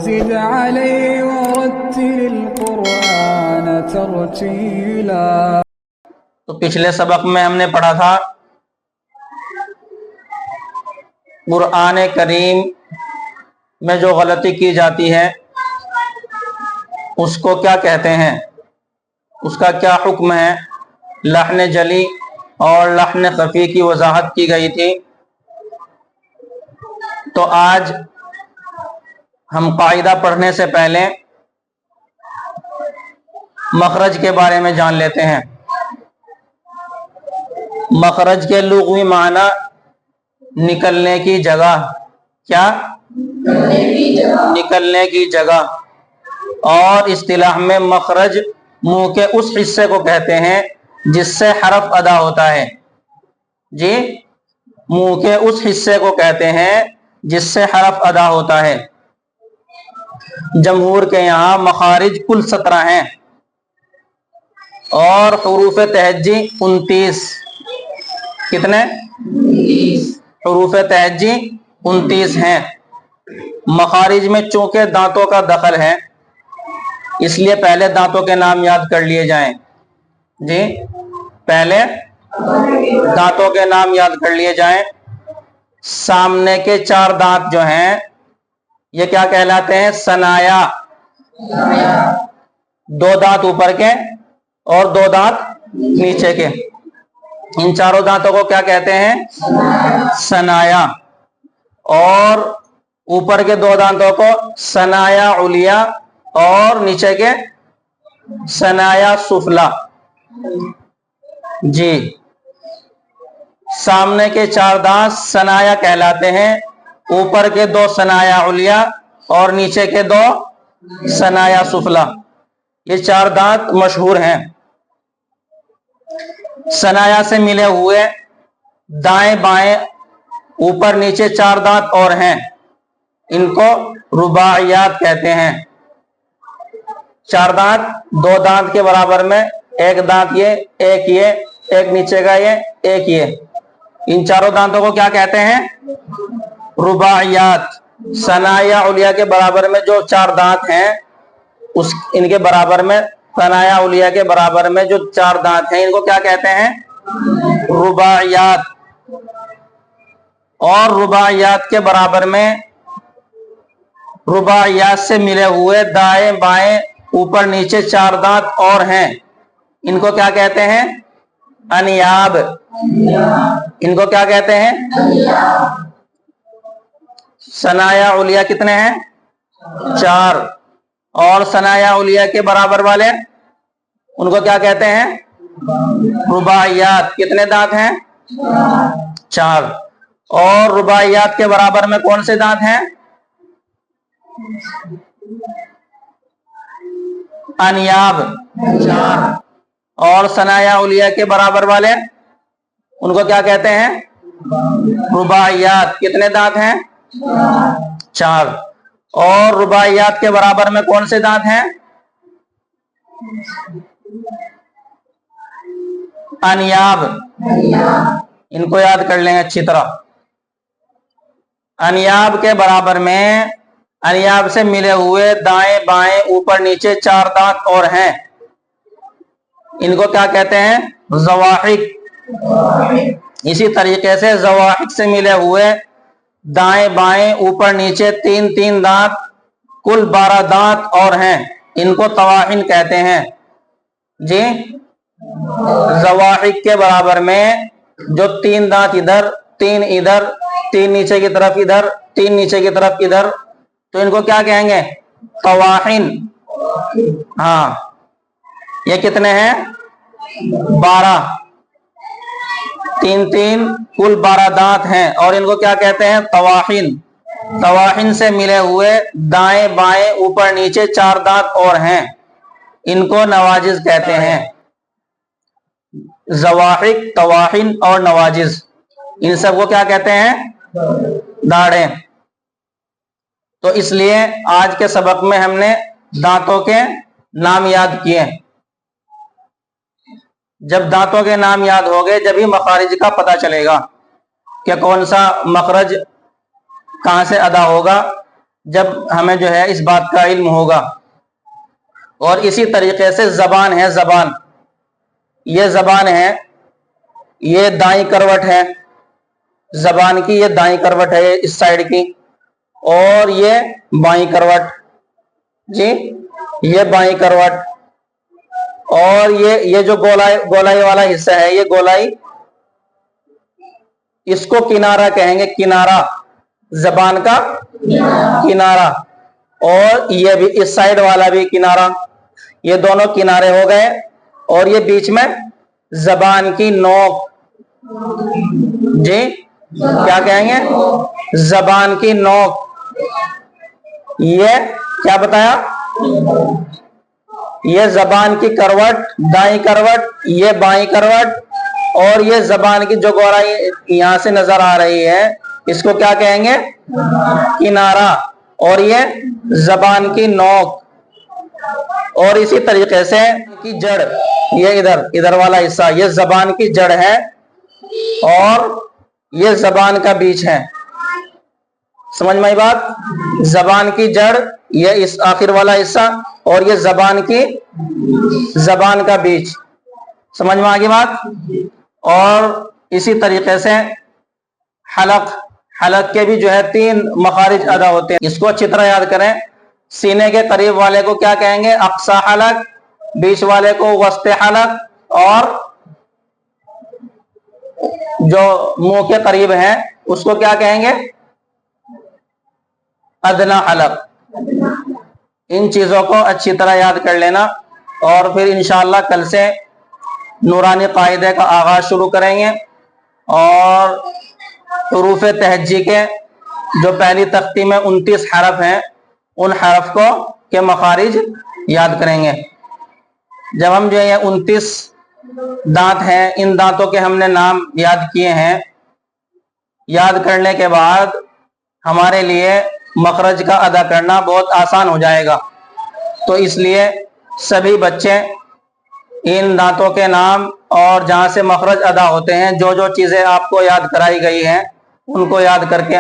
وزد عليه ورتل القرآن ترتيلا۔ تو پچھلے سبق میں ہم نے پڑھا تھا قرآن کریم میں جو غلطی کی جاتی ہے اس کو کیا کہتے ہیں، اس کا کیا حکم ہے۔ لحن جلی اور لحن خفی کی وضاحت کی گئی تھی۔ تو آج ہم قاعدہ پڑھنے سے پہلے مخرج کے بارے میں جان لیتے ہیں۔ مخرج کے لغوی معنی نکلنے کی جگہ، کیا؟ نکلنے کی جگہ۔ اور اصطلاح میں مخرج منہ کے اس حصے کو کہتے ہیں جس سے حرف ادا ہوتا ہے۔ جی، منہ کے اس حصے کو کہتے ہیں جس سے حرف ادا ہوتا ہے۔ جمہور کے یہاں مخارج کل 17 ہیں اور حروف تہجی 29۔ کتنے؟ حروف تہجی 29 ہیں۔ مخارج میں چونکہ دانتوں کا دخل ہے اس لیے پہلے دانتوں کے نام یاد کر لیے جائیں۔ جی، پہلے دانتوں کے نام یاد کر لیے جائیں۔ سامنے کے 4 دانت جو ہیں یہ کیا کہلاتے ہیں؟ ثنایا۔ 2 دانت اوپر کے اور 2 دانت نیچے کے، ان چاروں دانتوں کو کیا کہتے ہیں؟ ثنایا۔ اور اوپر کے 2 دانتوں کو ثنایا علیا اور نیچے کے ثنایا سفلا۔ جی، سامنے کے 4 دانت ثنایا کہلاتے ہیں، اوپر کے 2 ثنایا علیا اور نیچے کے 2 ثنایا سفلا۔ یہ 4 دانت مشہور ہیں۔ ثنایا سے ملے ہوئے دائیں بائیں اوپر نیچے 4 دانت اور ہیں، ان کو رباعیات کہتے ہیں۔ 4 دانت 2 دانت کے برابر میں، 1 دانت یہ، 1 یہ، 1 نیچے کا یہ، 1 یہ، ان چاروں دانتوں کو کیا کہتے ہیں؟ رباعیات۔ ثنایا علیا کے برابر میں جو 4 دانت ہیں ان کے برابر میں، ثنایا علیا کے برابر میں جو 4 دانت ہیں ان کو کیا کہتے ہیں؟ رباعیات۔ اور رباعیات کے برابر میں رباعیات سے ملے ہوئے دائیں بائیں اوپر نیچے 4 دانت اور ہیں، ان کو کیا کہتے ہیں؟ انیاب۔ ان کو کیا کہتے ہیں؟ ثنایا علیا کتنے ہیں؟ 4۔ اور ثنایا علیا کے برابر والے ان کو کیا کہتے ہیں؟ رباعیات۔ کتنے دانت ہیں؟ 4۔ اور رباعیات کے برابر میں کون سے دانت ہیں؟ انیاب 4۔ اور ثنایا علیا کے برابر والے ان کو کیا کہتے ہیں؟ رباعیات۔ کتنے دانت ہیں؟ 4۔ اور رباعیات کے برابر میں کون سے دانت ہیں؟ انیاب۔ ان کو یاد کر لیں اچھی طرح۔ انیاب کے برابر میں انیاب سے ملے ہوئے دائیں بائیں اوپر نیچے 4 دانت اور ہیں، ان کو کیا کہتے ہیں؟ زواحق۔ اسی طریقے سے زواحق سے ملے ہوئے دائیں بائیں اوپر نیچے 3 دانت، کل 12 دانت اور ہیں، ان کو طواحن کہتے ہیں۔ جی، زواحق کے برابر میں جو 3 دانت ادھر، 3 ادھر، 3 نیچے کی طرف ادھر، 3 نیچے کی طرف ادھر، تو ان کو کیا کہیں گے؟ طواحن۔ ہاں، یہ کتنے ہیں؟ 12۔ 3 کل 12 دانت ہیں اور ان کو کیا کہتے ہیں؟ طواحن۔ طواحن سے ملے ہوئے دائیں بائیں اوپر نیچے 4 دانت اور ہیں، ان کو نواجز کہتے ہیں۔ زواحق، طواحن اور نواجز، ان سب کو کیا کہتے ہیں؟ داڑیں۔ تو اس لیے آج کے سبق میں ہم نے دانتوں کے نام یاد کیے۔ جب دانتوں کے نام یاد ہو گئے جب ہی مخارج کا پتہ چلے گا کہ کون سا مخرج کہاں سے ادا ہوگا جب ہمیں جو ہے اس بات کا علم ہوگا. اور اسی طریقے سے زبان ہے, زبان, یہ زبان ہے, یہ دائیں کروٹ ہے, زبان کی یہ دائیں کروٹ ہے اس سائڈ کی, اور یہ بائیں کروٹ, جی یہ بائیں کروٹ, اور یہ جو گولائی والا حصہ ہے, یہ گولائی, اس کو کنارہ کہیں گے, کنارہ, زبان کا کنارہ. اور یہ بھی اس سائڈ والا بھی کنارہ, یہ دونوں کنارے ہو گئے. اور یہ بیچ میں زبان کی نوک, جی کیا کہیں گے, زبان کی نوک. یہ کیا بتایا, یہ زبان کی کروٹ, دائیں کروٹ, یہ بائیں کروٹ, اور یہ زبان کی جو گولائی یہاں سے نظر آ رہی ہے, اس کو کیا کہیں گے, کنارہ. اور یہ زبان کی نوک. اور اسی طریقے سے کی جڑ, یہ ادھر والا حصہ, یہ زبان کی جڑ ہے, اور یہ زبان کا بیچ ہے. سمجھ میں آئی بات, زبان کی جڑ, یہ اس آخر والا حصہ, اور یہ زبان کا بیچ. سمجھ میں آگی بات. اور اسی طریقے سے حلق کے بھی جو ہے 3 مخارج ادا ہوتے ہیں. اس کو اچھی طرح یاد کریں. سینے کے قریب والے کو کیا کہیں گے, اقصی حلق, بیچ والے کو وسط حلق, اور جو منہ کے قریب ہے اس کو کیا کہیں گے, ادنا حلق. ان چیزوں کو اچھی طرح یاد کر لینا. اور پھر انشاءاللہ کل سے نورانی قاعدے کا آغاز شروع کریں گے, اور حروف تہجی کے جو پہلی تختی میں 29 حرف ہیں, ان حرف کو کے مخارج یاد کریں گے. جب ہم جو یہ 29 دانت ہیں, ان دانتوں کے ہم نے نام یاد کیے ہیں, یاد کرنے کے بعد ہمارے لیے مخرج کا ادا کرنا بہت آسان ہو جائے گا. تو اس لیے سبھی بچے ان دانتوں کے نام اور جہاں سے مخرج ادا ہوتے ہیں, جو چیزیں آپ کو یاد کرائی گئی ہیں, ان کو یاد کر کے